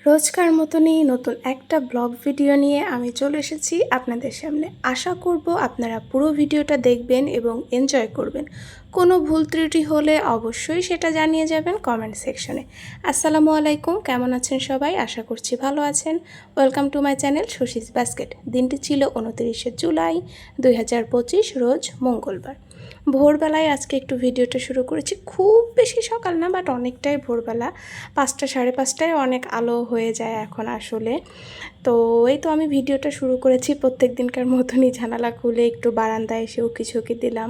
রোজকার মতনই নতুন একটা ব্লগ ভিডিও নিয়ে আমি চলে এসেছি আপনাদের সামনে। আশা করব আপনারা পুরো ভিডিওটা দেখবেন এবং এনজয় করবেন। কোনো ভুল ত্রুটি হলে অবশ্যই সেটা জানিয়ে যাবেন কমেন্ট সেকশনে। আসসালামু আলাইকুম, কেমন আছেন সবাই? আশা করছি ভালো আছেন। Welcome to my channel Shashi's basket. দিনটি ছিল 29শে জুলাই 2025, রোজ মঙ্গলবার। ভোরবেলায় আজকে একটু ভিডিওটা শুরু করেছি। খুব বেশি সকাল না, বাট অনেকটাই ভোরবেলা। 5টা 5:30টায় অনেক আলো হয়ে যায় এখন আসলে। তো এই তো আমি ভিডিওটা শুরু করেছি প্রত্যেক দিনকার মতনই, জানালা খুলে একটু বারান্দায় এসে উকি ঝুঁকি দিলাম।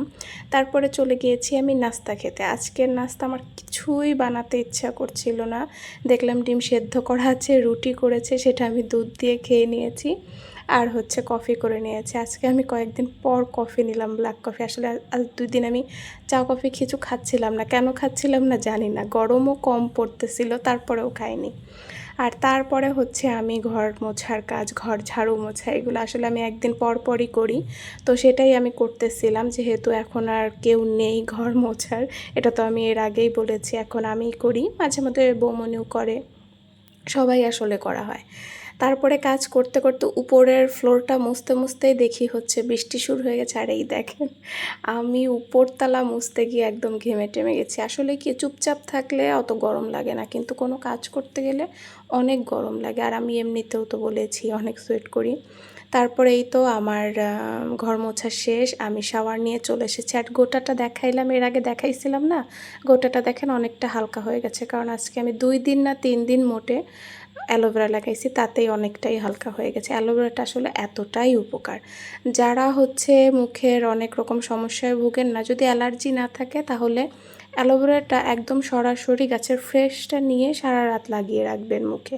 তারপরে চলে গিয়েছি আমি নাস্তা খেতে। আজকের নাস্তা আমার কিছুই বানাতে ইচ্ছা করছিল না। দেখলাম ডিম সেদ্ধ করা আছে, রুটি করেছে, সেটা আমি দুধ দিয়ে খেয়ে নিয়েছি। আর হচ্ছে কফি করে নিয়েছি। আজকে আমি কয়েকদিন পর কফি নিলাম, ব্ল্যাক কফি। আসলে আজ 2 দিন আমি চা কফি কিছু খাচ্ছিলাম না। কেন খাচ্ছিলাম না জানি না, গরমও কম পড়তেছিল, তারপরেও খাইনি। আর তারপরে হচ্ছে আমি ঘর মোছার কাজ, ঘর ঝাড়ু মোছা, এগুলো আসলে আমি একদিন পর পরই করি। তো সেটাই আমি করতেছিলাম, যেহেতু এখন আর কেউ নেই ঘর মোছার। এটা তো আমি এর আগেই বলেছি, এখন আমিই করি। মাঝে মধ্যে বৌমনিও করে, সবাই আসলে করা হয়। তারপরে কাজ করতে করতে উপরের ফ্লোরটা মুছতেই দেখি হচ্ছে বৃষ্টি শুরু হয়ে গেছে। আর এই দেখেন, আমি উপরতলা মুছতে গিয়ে একদম ঘেমে টেমে গেছি। আসলে কি, চুপচাপ থাকলে অত গরম লাগে না, কিন্তু কোনো কাজ করতে গেলে অনেক গরম লাগে। আর আমি এমনিতেও তো বলেছি অনেক সোয়েট করি। তারপরে এই তো আমার ঘর মোছা শেষ, আমি শাওয়ার নিয়ে চলে এসেছি। আর গোটাটা দেখাইলাম, এর আগে দেখাইছিলাম না। গোটাটা দেখেন অনেকটা হালকা হয়ে গেছে, কারণ আজকে আমি 2 দিন না 3 দিন মোটে অ্যালোভেরা লাগাইছি, তাতেই অনেকটাই হালকা হয়ে গেছে। অ্যালোভেরাটা আসলে এতটাই উপকার। যারা হচ্ছে মুখের অনেক রকম সমস্যায় ভোগেন না, যদি অ্যালার্জি না থাকে, তাহলে অ্যালোভেরাটা একদম সরাসরি গাছের ফ্রেশটা নিয়ে সারা রাত লাগিয়ে রাখবেন মুখে।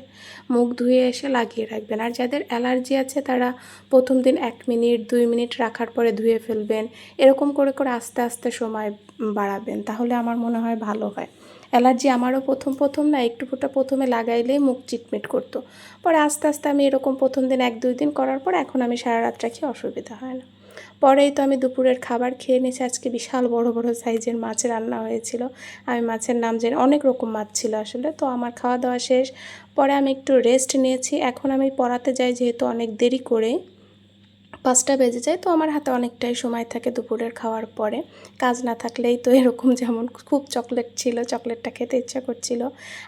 মুখ ধুয়ে এসে লাগিয়ে রাখবেন। আর যাদের অ্যালার্জি আছে তারা প্রথম দিন 1 মিনিট 2 মিনিট রাখার পরে ধুয়ে ফেলবেন। এরকম করে করে আস্তে আস্তে সময় বাড়াবেন, তাহলে আমার মনে হয় ভালো হয়। অ্যালার্জি আমারও প্রথম না, একটু ফোঁটা প্রথমে লাগাইলেই মুখ চিটমিট করতো। পরে আস্তে আস্তে আমি এরকম প্রথম দিন 1-2 দিন করার পর এখন আমি সারা রাত রাখি, অসুবিধা হয় না। পরেই তো আমি দুপুরের খাবার খেয়ে নিয়েছি। আজকে বিশাল বড় বড় সাইজের মাছ রান্না হয়েছিল। আমি মাছের নাম জানি, অনেক রকম মাছ ছিল আসলে। তো আমার খাওয়া দাওয়া শেষ, পরে আমি একটু রেস্ট নিয়েছি। এখন আমি পড়াতে যাই, যেহেতু অনেক দেরি করে 5টা বেজে যায়, তো আমার হাতে অনেকটাই সময় থাকে দুপুরের খাওয়ার পরে। কাজ না থাকলেই তো এরকম, যেমন খুব চকলেট ছিল, চকলেটটা খেতে ইচ্ছা করছিল।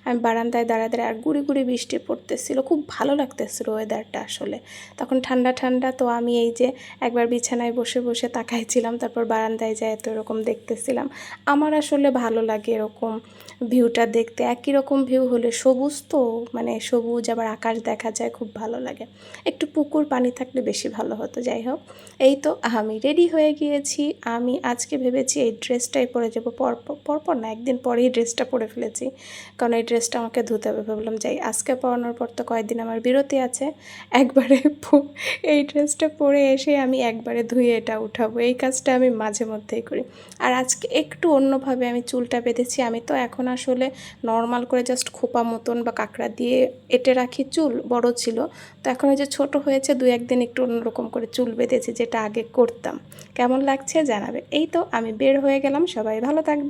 আমি বারান্দায় দাঁড়ায় আর গুড়ি গুড়ি বৃষ্টি পড়তেছিল, খুব ভালো লাগতেছিল ওয়েদারটা আসলে। তখন ঠান্ডা ঠান্ডা, তো আমি এই যে একবার বিছানায় বসে বসে তাকাইছিলাম, তারপর বারান্দায় যায় তো এরকম দেখতেছিলাম। আমার আসলে ভালো লাগে এরকম ভিউটা দেখতে। একই রকম ভিউ হলে, সবুজ তো, মানে সবুজ, আবার আকাশ দেখা যায়, খুব ভালো লাগে। একটু পুকুর পানি থাকলে বেশি ভালো হতো। যাই হোক, এই তো আমি রেডি হয়ে গিয়েছি। আমি আজকে ভেবেছি এই ড্রেসটাই পরে যাবো। পরপর না, একদিন পরেই ড্রেসটা পরে ফেলেছি, কারণ এই ড্রেসটা আমাকে ধুতে হবে। ভাবলাম যাই, আজকে পরানোর পর তো কয়েকদিন আমার বিরতি আছে, একবারে এই ড্রেসটা পরে এসে আমি একবারে ধুয়ে এটা উঠাবো। এই কাজটা আমি মাঝে মধ্যেই করি। আর আজকে একটু অন্যভাবে আমি চুলটা বেঁধেছি। আমি তো এখন আসলে নর্মাল করে জাস্ট খোপা মতন বা কাঁকড়া দিয়ে এঁটে রাখি, চুল বড় ছিল। তো এখন ওই যে ছোটো হয়েছে, 2-1 দিন একটু অন্যরকম করে চুল বেঁধেছি, যেটা আগে করতাম। কেমন লাগছে জানাবে। এই তো আমি বের হয়ে গেলাম, সবাই ভালো থাকবে।